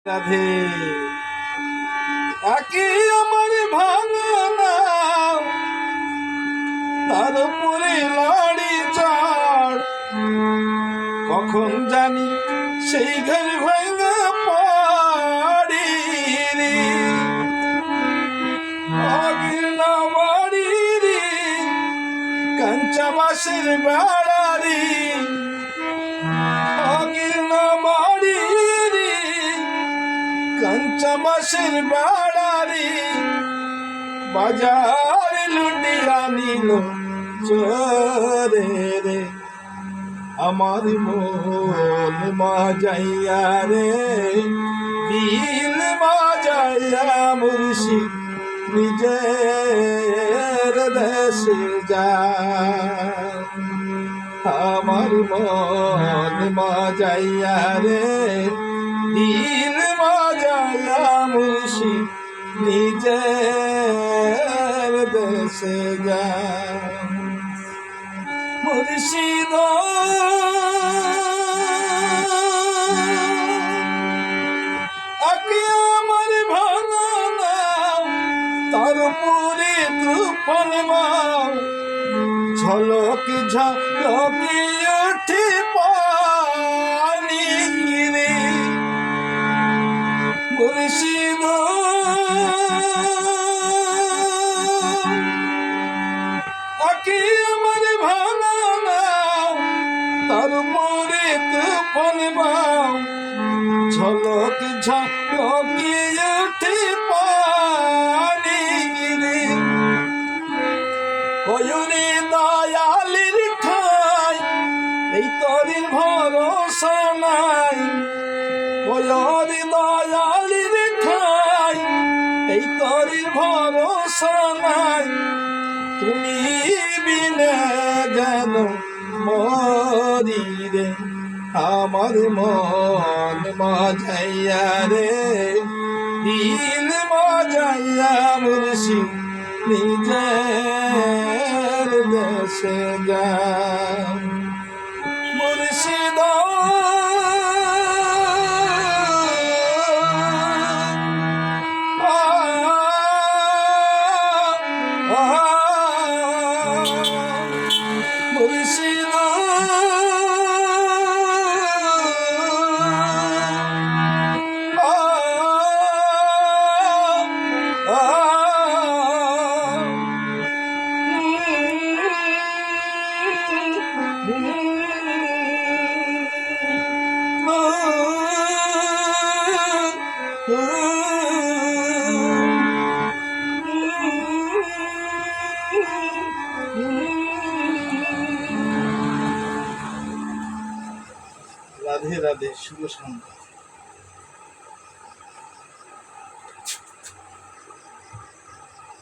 রাধে একে আমার ভাঙনা তার উপরে লাড়ি চড় কখন জানি সেই ঘর ভাঙা পাড়ি রে আগিনা বাড়ি রে কাঞ্চা বাঁশের বেড়া রে আগিনা বাড়ি রে কাঞ্চা বাঁশের বেড়া রে বাজার লুটিয়া নিল চোরে রে আমার মন মাজাইয়া রে দিল মাজাইয়া মুর্শিদ নিজের দেশে যায় আমার মন মাজাইয়া রে দিল মাজাইয়া মুর্শিদ নিজের দেশে যায় মুর্শিদ আকে আমার ভাঙনা তার উপরে তুফান ঝলক ঝলকে উঠে পানি রে মুর্শিদ আকে আমার ভাঙনা তার উপরে তুফান ঝলক ঝলকে উঠে পানি রে কয়রে দয়ালের ঠাই এই তরির ভরসা নাই কয়রে দয়ালের ঠাই এই তরির ভরসা নাই তুমি বিনা যেন মরি রে আমার মন মাজাইয়া রে দিল মাজাইয়া মুর্শিদ নিজের দেশে যায় মুর্শিদ মুর্শিদ রাধে রাধে শুভ সন্ধ্যা।